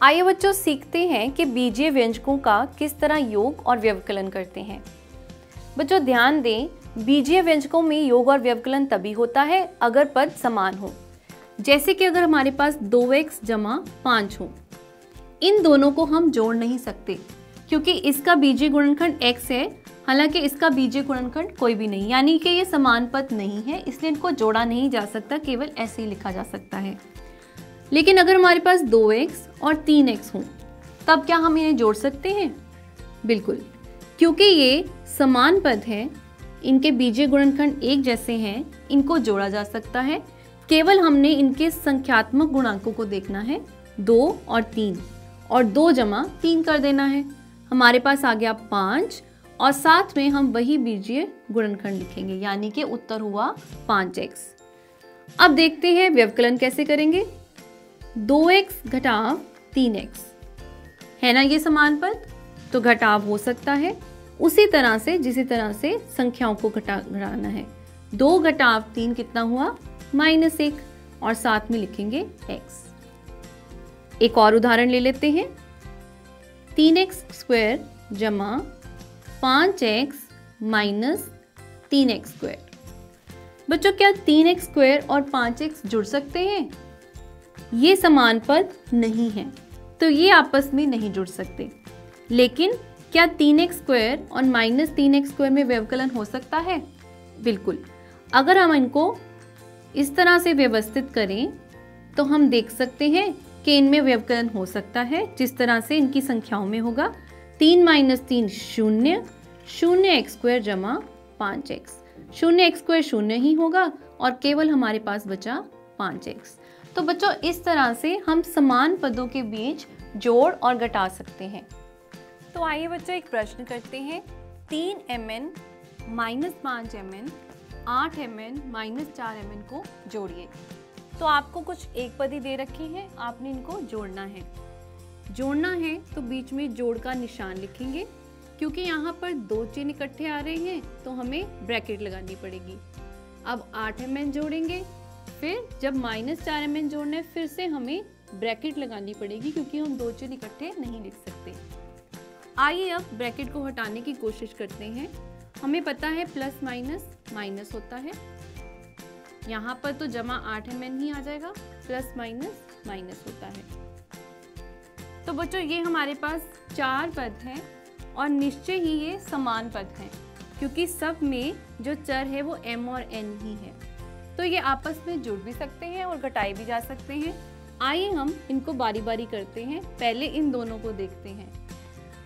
आइए बच्चों सीखते हैं कि बीजीय व्यंजकों का किस तरह योग और व्यवकलन करते हैं। बच्चों ध्यान दें, बीजीय व्यंजकों में योग और व्यवकलन तभी होता है अगर पद समान हो। जैसे कि अगर हमारे पास 2x जमा 5 हो, इन दोनों को हम जोड़ नहीं सकते क्योंकि इसका बीजीय गुणनखंड x है, हालांकि इसका बीजीय गुणनखंड कोई भी नहीं, यानी कि ये समान पद नहीं है, इसलिए इनको जोड़ा नहीं जा सकता, केवल ऐसे ही लिखा जा सकता है। लेकिन अगर हमारे पास 2x और 3x हो, तब क्या हम इन्हें जोड़ सकते हैं? बिल्कुल, क्योंकि ये समान पद हैं, इनके बीजीय गुणनखंड एक जैसे हैं, इनको जोड़ा जा सकता है। केवल हमने इनके संख्यात्मक गुणांकों को देखना है, 2 और 3, और 2 जमा 3 कर देना है। हमारे पास आ गया 5 और साथ में हम वही बीजीय गुणनखंड लिखेंगे, यानी कि उत्तर हुआ 5x। अब देखते हैं व्यवकलन कैसे करेंगे। 2x घटाव 3x है ना ये समान पद, तो घटाव हो सकता है उसी तरह से जिसी तरह से संख्याओं को घटाना है। 2 घटाव 3 कितना हुआ? -1, और साथ में लिखेंगे x। एक और उदाहरण ले लेते हैं। 3x² जमा 5x माइनस 3x²। बच्चों क्या 3x² और 5x जुड़ सकते हैं? ये समान पद नहीं है, तो ये आपस में नहीं जुड़ सकते। लेकिन क्या 3x² और -3x² में व्यवकलन हो सकता है? बिल्कुल। अगर हम इनको इस तरह से व्यवस्थित करें तो हम देख सकते हैं कि इनमें व्यवकलन हो सकता है जिस तरह से इनकी संख्याओं में होगा। 3 - 3 0, 0x² जमा 5x। 0x² 0 ही होगा और केवल हमारे पास बचा 5x। तो बच्चों इस तरह से हम समान पदों के बीच जोड़ और घटा सकते हैं। तो आइए बच्चों एक प्रश्न करते हैं। 3mn - 5mn 8mn - 4mn को जोड़िए। तो आपको कुछ एक पद ही दे रखे हैं, आपने इनको जोड़ना है। जोड़ना है तो बीच में जोड़ का निशान लिखेंगे, क्योंकि यहाँ पर 2 चिन्ह इकट्ठे आ रहे हैं तो हमें ब्रैकेट लगानी पड़ेगी। अब 8mn जोड़ेंगे, फिर जब -4mn जोड़ना है फिर से हमें ब्रैकेट लगानी पड़ेगी, क्योंकि हम 2 चिन्ह इकट्ठे नहीं लिख सकते। आइए अब ब्रैकेट को हटाने की कोशिश करते हैं। हमें पता है प्लस माइनस माइनस होता है, यहाँ पर तो जमा 8mn ही आ जाएगा, प्लस माइनस माइनस होता है। तो बच्चों ये हमारे पास 4 पद हैं और निश्चय ही ये समान पद हैं, क्योंकि सब में जो चर है वो m और n ही है। तो ये आपस में जुड़ भी सकते हैं और घटाए भी जा सकते हैं। आइए हम इनको बारी बारी करते हैं। पहले इन दोनों को देखते हैं।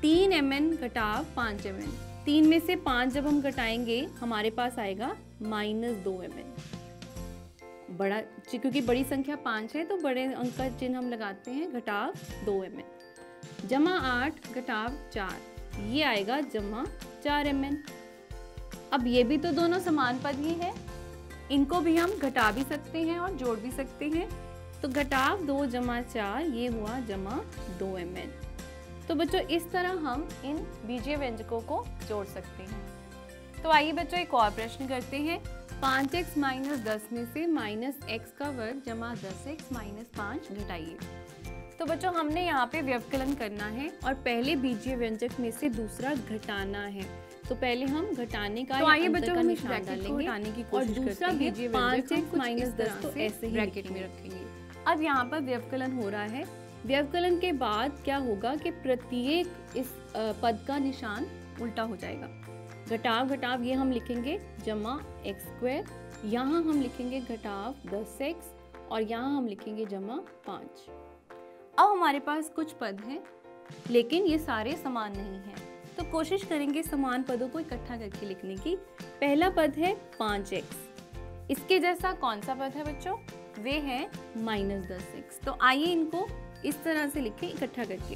3mn घटाव 5mn, 3 में से 5 जब हम घटाएंगे हमारे पास आएगा -2mn। बड़ा, क्योंकि बड़ी संख्या 5 है तो बड़े अंक का चिन्ह हम लगाते हैं, घटाव 2mn। जमा 8 घटाव 4, ये आएगा जमा 4mn। अब ये भी तो दोनों समान पद ही है, इनको भी हम घटा भी सकते हैं और जोड़ भी सकते हैं। तो घटाव 2 जमा 4, ये हुआ जमा 2mn। तो बच्चों इस तरह हम इन बीजीय व्यंजकों को जोड़ सकते हैं। तो आइए बच्चों एक और प्रश्न करते हैं। 5x - 10 में से -x² जमा 10x - 5 घटाइए। तो बच्चों हमने यहाँ पे व्यवकलन करना है और पहले बीजीय व्यंजक में से दूसरा घटाना है। तो पहले हम घटाने का, तो आइए बच्चों हम इस ब्रैकेट को हटाने की कोशिश करते हैं। बीजीय व्यंजक 5x - 10 तो ऐसे ही ब्रैकेट में रखेंगे। अब यहाँ पर व्यवकलन हो रहा है। व्यवकलन के बाद क्या होगा कि प्रत्येक इस पद का निशान उल्टा हो जाएगा। घटाव घटाव ये हम लिखेंगे जमा x², यहाँ हम लिखेंगे घटाव 10x और यहाँ हम लिखेंगे जमा 5। अब हमारे पास कुछ पद हैं, लेकिन ये सारे समान नहीं हैं, तो कोशिश करेंगे समान पदों को इकट्ठा करके लिखने की। पहला पद है 5x, इसके जैसा कौन सा पद है बच्चों? वे है -10x। तो आइए इनको इस तरह से लिखें इकट्ठा करके।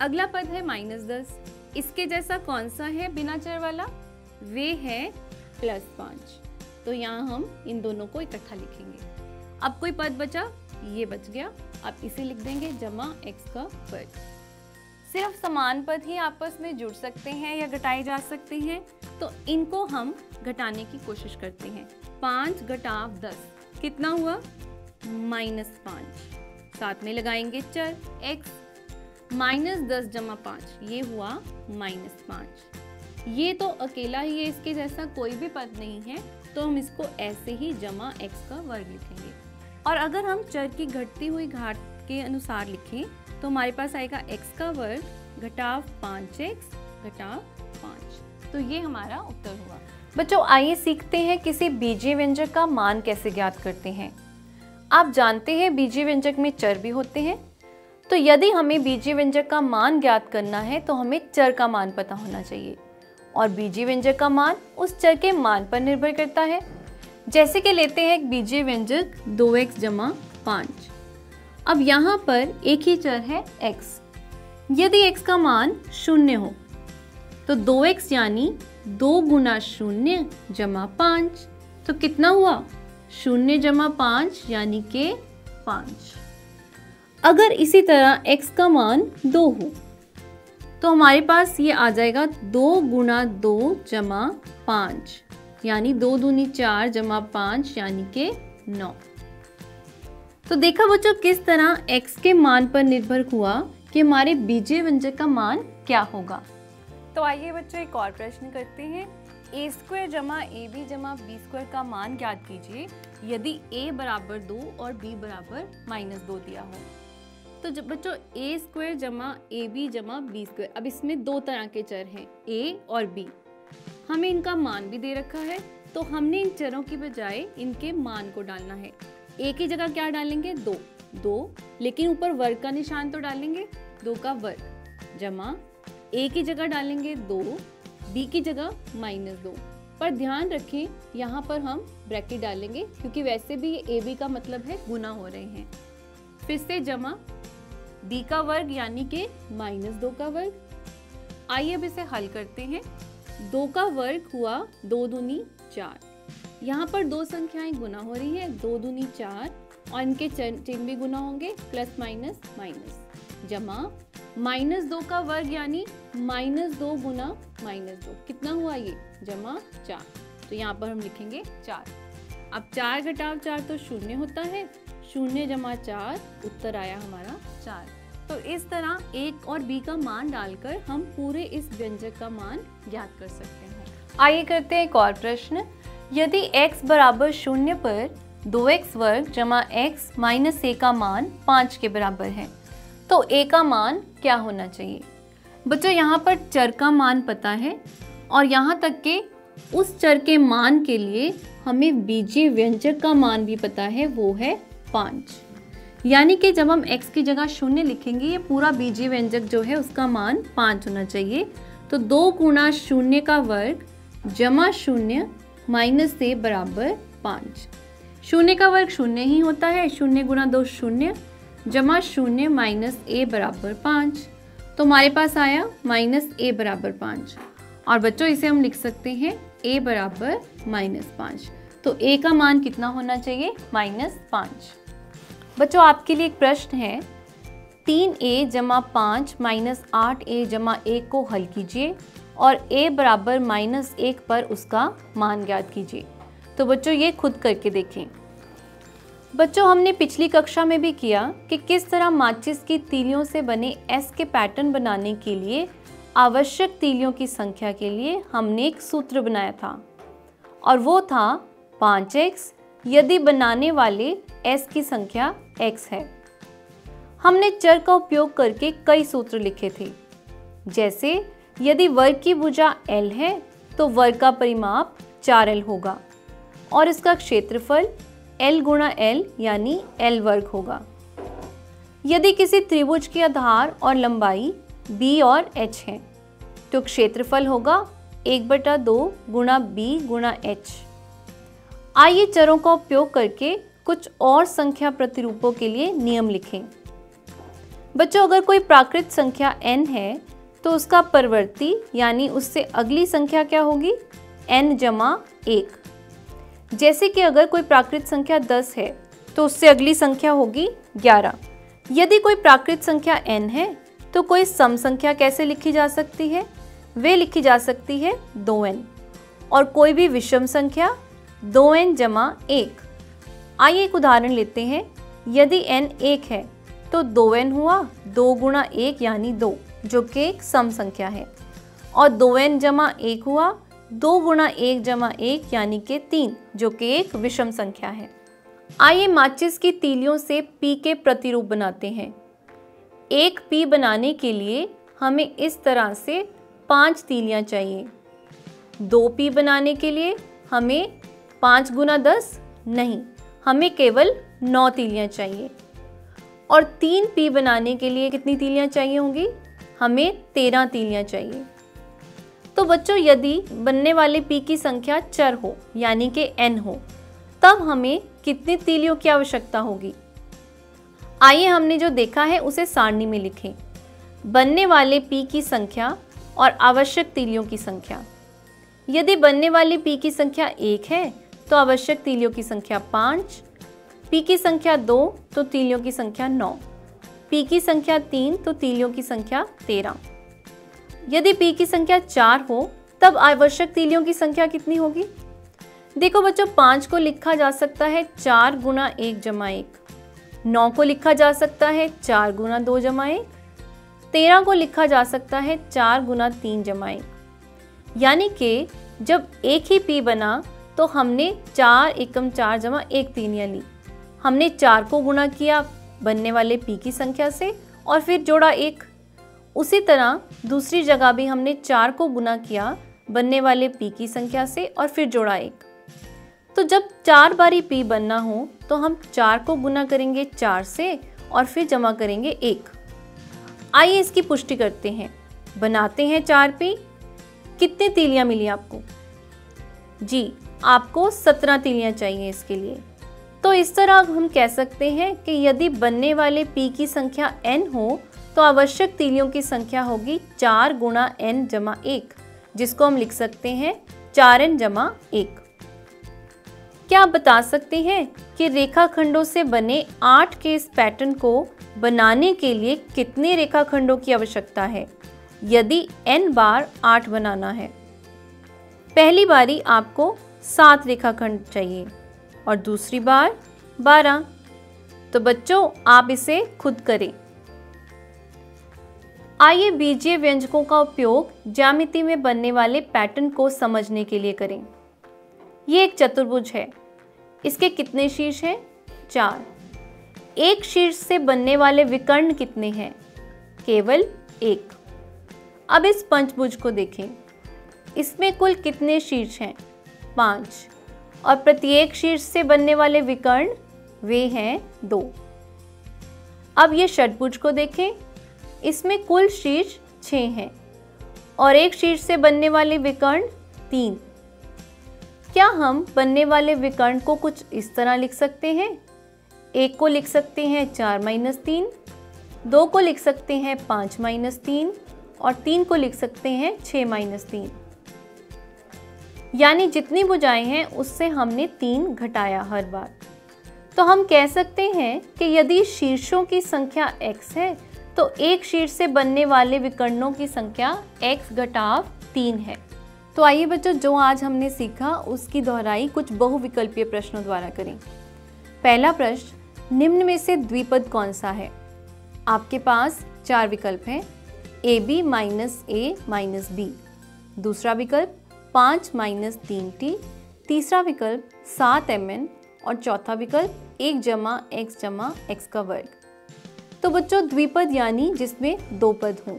अगला पद है -10, इसके जैसा कौन सा है बिना चर वाला? वे है +5। तो यहाँ हम इन दोनों को इकट्ठा लिखेंगे। अब कोई पद बचा? ये बच गया। अब इसे लिख देंगे जमा x²। सिर्फ समान पद ही आपस में जुड़ सकते हैं या घटाए जा सकते हैं, तो इनको हम घटाने की कोशिश करते हैं। 5 घटाव 10 कितना हुआ? -5। साथ में लगाएंगे चर x, -10 जमा 5 ये हुआ -5। ये तो अकेला ही है, इसके जैसा कोई भी पद नहीं है, तो हम इसको ऐसे ही जमा x का वर्ग लिखेंगे। और अगर हम चर की घटती हुई घात के अनुसार लिखें तो हमारे पास आएगा x का वर्ग घटाव 5x घटाव 5। तो ये हमारा उत्तर हुआ। बच्चों आइए सीखते हैं किसी बीजीय व्यंजक का मान कैसे ज्ञात करते हैं। आप जानते हैं बीजीय व्यंजक में चर भी होते हैं, तो यदि हमें बीजीय व्यंजक का मान ज्ञात करना है तो हमें चर का मान पता होना चाहिए, और बीजीय व्यंजक का मान उस चर के मान पर निर्भर करता है। जैसे कि लेते हैं एक बीजीय व्यंजक 2x जमा 5। अब यहाँ पर एक ही चर है x। यदि x का मान 0 हो तो 2x यानी 2 गुना 0 जमा 5, तो कितना हुआ 0 जमा 5 यानी के 5। अगर इसी तरह x का मान 2 हो तो हमारे पास ये आ जाएगा 2 गुना 2 जमा 5 यानी 2 दूनी 4 जमा 5 यानी के 9। तो देखा बच्चों किस तरह x के मान पर निर्भर हुआ कि हमारे बीजीय व्यंजक का मान क्या होगा। तो आइए बच्चों एक और प्रश्न करते हैं। a² जमा ab जमा b² का मान ज्ञात कीजिए यदि a बराबर 2 और b बराबर -2 दिया हो। तो जब बच्चों a² जमा ab जमा b², अब इसमें दो तरह के चर हैं a और b। हमें इनका मान भी दे रखा है, तो हमने इन चरों की बजाय इनके मान को डालना है। a की जगह क्या डालेंगे 2, लेकिन ऊपर वर्ग का निशान तो डालेंगे 2 का वर्ग, जमा a की जगह डालेंगे 2, b की जगह -2। पर ध्यान रखें यहाँ पर हम ब्रैकेट डालेंगे क्योंकि वैसे भी ये ab का मतलब है गुना हो रहे हैं। फिर से जमा b का वर्ग यानी कि -2 का वर्ग। आइए अब इसे हल करते हैं। 2 का वर्ग हुआ 2 दूनी 4। यहाँ पर दो संख्याएं गुना हो रही हैं, 2 दूनी 4 और इनके चिन्ह भी गुना होंगे प्लस माइनस माइनस, जमा -2 का वर्ग यानी -2 गुना -2 कितना हुआ ये जमा 4। तो यहाँ पर हम लिखेंगे 4। अब 4 घटाव 4 तो 0 होता है, 0 जमा 4 उत्तर आया हमारा 4। तो इस तरह a और b का मान डालकर हम पूरे इस व्यंजक का मान ज्ञात कर सकते हैं। आइए करते हैं एक और प्रश्न। यदि x बराबर 0 पर 2x वर्ग जमा x माइनस a का मान 5 के बराबर है तो a का मान क्या होना चाहिए। बच्चों यहाँ पर चर का मान पता है और यहाँ तक कि उस चर के मान के लिए हमें बीजीय व्यंजक का मान भी पता है, वो है 5। यानी कि जब हम x की जगह 0 लिखेंगे ये पूरा बीजीय व्यंजक जो है उसका मान 5 होना चाहिए। तो 2 गुना 0 का वर्ग जमा 0 माइनस a बराबर 5। 0 का वर्ग 0 ही होता है, 0 गुना 2 0 जमा 0 माइनस a बराबर 5। तो हमारे पास आया -a बराबर 5। और बच्चों इसे हम लिख सकते हैं a बराबर -5। तो a का मान कितना होना चाहिए -5। बच्चों आपके लिए एक प्रश्न है, 3a जमा 5 माइनस 8a जमा 1 को हल कीजिए और a बराबर -1 पर उसका मान ज्ञात कीजिए। तो बच्चों ये खुद करके देखें। बच्चों हमने पिछली कक्षा में भी किया कि किस तरह माचिस की तीलियों से बने S के पैटर्न बनाने के लिए आवश्यक तीलियों की संख्या के लिए हमने एक सूत्र बनाया था और वो था 5x यदि बनाने वाले S की संख्या x है। हमने चर का उपयोग करके कई सूत्र लिखे थे, जैसे यदि वर्ग की भुजा L है तो वर्ग का परिमाप 4L होगा और इसका क्षेत्रफल L गुणा L यानी L वर्ग होगा। यदि किसी त्रिभुज की आधार और लंबाई B और H है तो क्षेत्रफल होगा 1/2 गुणा B गुणा H। आइए चरों का उपयोग करके कुछ और संख्या प्रतिरूपों के लिए नियम लिखें। बच्चों अगर कोई प्राकृत संख्या n है तो उसका परवर्ती यानी उससे अगली संख्या क्या होगी n जमा 1। जैसे कि अगर कोई प्राकृत संख्या 10 है तो उससे अगली संख्या होगी 11। यदि कोई प्राकृत संख्या n है तो कोई सम संख्या कैसे लिखी जा सकती है, वे लिखी जा सकती है 2n। और कोई भी विषम संख्या 2n जमा 1। आइए एक उदाहरण लेते हैं। यदि n 1 है तो 2n हुआ, 2 गुणा 1 यानी 2, जो कि एक सम संख्या है। और 2n जमा 1 हुआ, 2 गुणा 1 जमा 1 यानी कि 3, जो कि एक विषम संख्या है। आइए माचिस की तीलियों से P के प्रतिरूप बनाते हैं। एक P बनाने के लिए हमें इस तरह से 5 तीलियां चाहिए। 2 P बनाने के लिए हमें 5 गुना 10 नहीं, हमें केवल 9 तीलियां चाहिए। और 3 P बनाने के लिए कितनी तीलियां चाहिए होंगी? हमें 13 तीलियां चाहिए। तो बच्चों, यदि बनने वाले P की संख्या चर हो यानी कि n हो, तब हमें कितनी तीलियों की आवश्यकता होगी? आइए हमने जो देखा है उसे सारणी में लिखें। बनने वाले P की संख्या और आवश्यक तीलियों की संख्या। यदि बनने वाली P की संख्या 1 है तो आवश्यक तीलियों की संख्या 5, P की संख्या 2 तो तीलियों की संख्या 9, P की संख्या 3 तो तीलियों की संख्या 13। यदि P की संख्या 4 हो तब आवश्यक तीलियों की संख्या कितनी होगी? देखो बच्चों, 5 को लिखा जा सकता है 4 गुना 1 जमा 1, 9 को लिखा जा सकता है 4 गुना 2 जमा 1, 13 को लिखा जा सकता है 4 गुना 3 जमा 1। यानी कि जब एक ही P बना तो हमने 4 एकम 4 जमा 1 तीलियां ली। हमने 4 को गुणा किया बनने वाले P की संख्या से और फिर जोड़ा 1। उसी तरह दूसरी जगह भी हमने 4 को गुना किया बनने वाले P की संख्या से और फिर जोड़ा 1। तो जब 4 बारी P बनना हो तो हम 4 को गुना करेंगे 4 से और फिर जमा करेंगे 1। आइए इसकी पुष्टि करते हैं। बनाते हैं 4 P। कितनी तीलियां मिली आपको? जी, आपको 17 तीलियां चाहिए इसके लिए। तो इस तरह हम कह सकते हैं कि यदि बनने वाले P की संख्या n हो तो आवश्यक तीलियों की संख्या होगी 4 गुणा n जमा 1, जिसको हम लिख सकते हैं 4n जमा 1। क्या आप बता सकते हैं कि रेखाखंडों से बने 8 के इस पैटर्न को बनाने के लिए कितने रेखाखंडों की आवश्यकता है यदि n बार 8 बनाना है? पहली बारी आपको 7 रेखाखंड चाहिए और दूसरी बार 12। तो बच्चों, आप इसे खुद करें। आइए बीजीय व्यंजकों का उपयोग ज्यामिति में बनने वाले पैटर्न को समझने के लिए करें। ये एक चतुर्भुज है। इसके कितने शीर्ष हैं? 4। एक शीर्ष से बनने वाले विकर्ण कितने हैं? केवल 1। अब इस पंचभुज को देखें। इसमें कुल कितने शीर्ष हैं? 5। और प्रत्येक शीर्ष से बनने वाले विकर्ण वे हैं 2। अब ये षटभुज को देखें। इसमें कुल शीर्ष 6 हैं और एक शीर्ष से बनने वाले विकर्ण 3। क्या हम बनने वाले विकर्ण को कुछ इस तरह लिख सकते हैं? एक को लिख सकते हैं 4 - 3, 2 को लिख सकते हैं 5 - 3 और 3 को लिख सकते हैं 6 - 3। यानी जितनी भुजाएं हैं उससे हमने 3 घटाया हर बार। तो हम कह सकते हैं कि यदि शीर्षों की संख्या x है तो एक शीर्ष से बनने वाले विकर्णों की संख्या x घटाव 3 है। तो आइए बच्चों, जो आज हमने सीखा उसकी दोहराई कुछ बहुविकल्पीय प्रश्नों द्वारा करें। पहला प्रश्न, निम्न में से द्विपद कौन सा है? आपके पास 4 विकल्प हैं, AB - A - B। दूसरा विकल्प 5 - 3t, तीसरा विकल्प 7mn और चौथा विकल्प 1 जमा x का वर्ग। तो बच्चों, द्विपद यानी जिसमें 2 पद हों।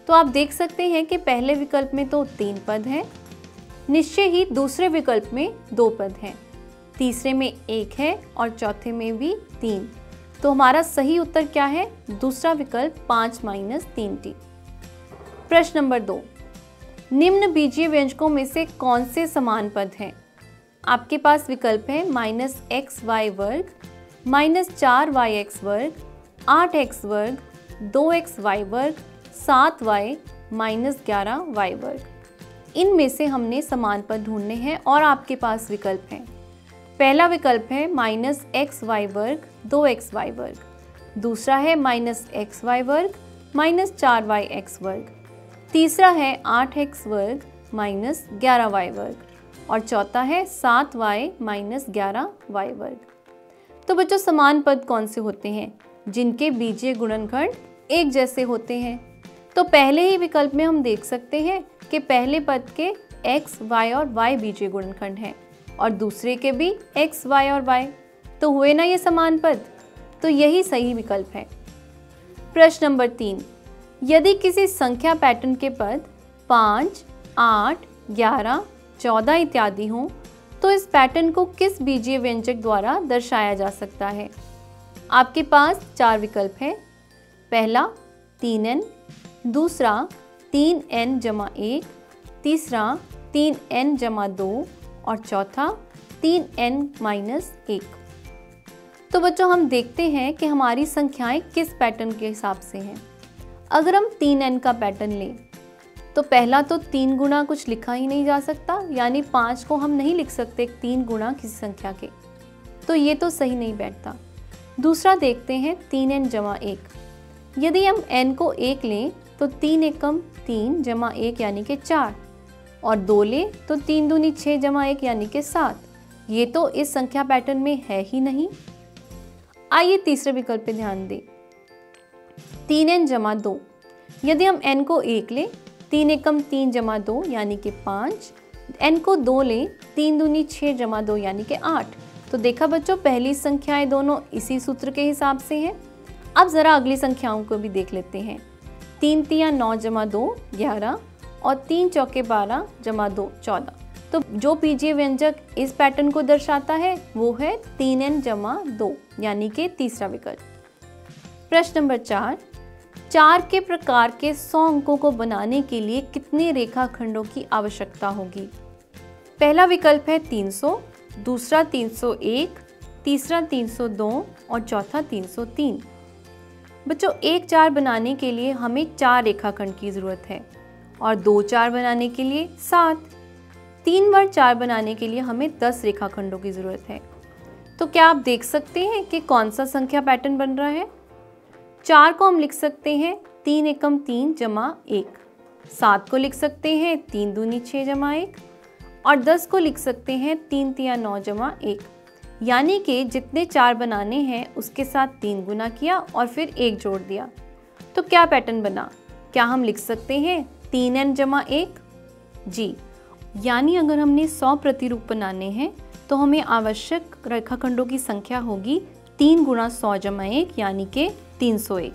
तो आप देख सकते हैं कि पहले विकल्प में तो 3 पद हैं, निश्चय ही दूसरे विकल्प में 2 पद हैं, तीसरे में 1 है और चौथे में भी 3। तो हमारा सही उत्तर क्या है? दूसरा विकल्प 5 - 3t। प्रश्न नंबर 2, निम्न बीजीय व्यंजकों में से कौन से समान पद हैं? आपके पास विकल्प है -xy वर्ग, -4yx वर्ग, 8x वर्ग, 2xy वर्ग, 7y -11y वर्ग। इनमें से हमने समान पद ढूंढने हैं और आपके पास विकल्प हैं। पहला विकल्प है -xy वर्ग, 2xy वर्ग, दूसरा है -xy वर्ग, -4yx वर्ग, तीसरा है 8x वर्ग, -11y वर्ग और चौथा है 7y - 11y वर्ग। तो बच्चों, समान पद कौन से होते हैं? जिनके बीजीय गुणनखंड एक जैसे होते हैं। तो पहले ही विकल्प में हम देख सकते हैं कि पहले पद के x, y और y बीजीय गुणनखंड हैं और दूसरे के भी x, y और y, तो हुए ना ये समान पद। तो यही सही विकल्प है। प्रश्न नंबर 3, यदि किसी संख्या पैटर्न के पद 5, 8, 11, 14 इत्यादि हों तो इस पैटर्न को किस बीजीय व्यंजक द्वारा दर्शाया जा सकता है? आपके पास 4 विकल्प हैं। पहला 3n, दूसरा 3n जमा 1, तीसरा 3n जमा 2 और चौथा 3n माइनस 1। तो बच्चों हम देखते हैं कि हमारी संख्याएं किस पैटर्न के हिसाब से हैं। अगर हम 3n का पैटर्न लें तो पहला तो 3 गुना कुछ लिखा ही नहीं जा सकता, यानी 5 को हम नहीं लिख सकते 3 गुना किसी संख्या के, तो ये तो सही नहीं बैठता। दूसरा देखते हैं 3n जमा 1। यदि हम n को 1 लें तो 3 एकम 3 जमा 1 यानी कि 4 और 2 लें तो 3 दूनी 6 जमा 1 यानी कि 7। ये तो इस संख्या पैटर्न में है ही नहीं। आइए तीसरे विकल्प पे ध्यान दें, 3n जमा 2। यदि हम n को 1 लें 3 एकम 3 जमा 2 यानी कि 5, n को 2 लें 3 दूनी 6 जमा 2 यानी कि 8। तो देखा बच्चों, पहली संख्याएं दोनों इसी सूत्र के हिसाब से हैं। अब ज़रा अगली संख्याओं को भी देख लेते हैं। 3 तिया 9 जमा 2 11 और 3 चौके 12 जमा 2 14। तो जो बीजीय व्यंजक इस पैटर्न को दर्शाता है वो है 3n जमा 2 यानी कि तीसरा विकल्प। प्रश्न नंबर 4, 4 के प्रकार के 100 अंकों को बनाने के लिए कितने रेखाखंडों की आवश्यकता होगी? पहला विकल्प है 300, दूसरा 301, तीसरा 302 और चौथा 303। बच्चों 1 4 बनाने के लिए हमें 4 रेखाखंड की ज़रूरत है और 2 4 बनाने के लिए 7, 3 बार 4 बनाने के लिए हमें 10 रेखाखंडों की ज़रूरत है। तो क्या आप देख सकते हैं कि कौन सा संख्या पैटर्न बन रहा है? 4 को हम लिख सकते हैं 3 एकम 3 जमा 1, 7 को लिख सकते हैं 3 दूनी 6 जमा 1 और 10 को लिख सकते हैं 3 तिया 9 जमा 1। यानी कि जितने 4 बनाने हैं उसके साथ 3 गुना किया और फिर 1 जोड़ दिया। तो क्या पैटर्न बना? क्या हम लिख सकते हैं 3n जमा 1? जी, यानी अगर हमने 100 प्रतिरूप बनाने हैं तो हमें आवश्यक रेखाखंडों की संख्या होगी 3 गुणा 100 जमा 1 यानी कि 301।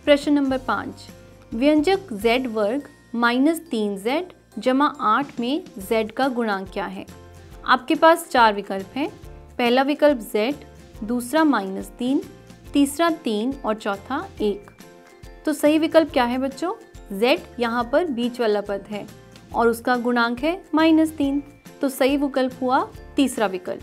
प्रश्न नंबर 5, व्यंजक z वर्ग माइनस 3z जमा 8 में z का गुणांक क्या है? आपके पास 4 विकल्प हैं। पहला विकल्प z, दूसरा -3, तीसरा 3 और चौथा 1। तो सही विकल्प क्या है बच्चों? z यहाँ पर बीच वाला पद है और उसका गुणांक है -3, तो सही विकल्प हुआ तीसरा विकल्प।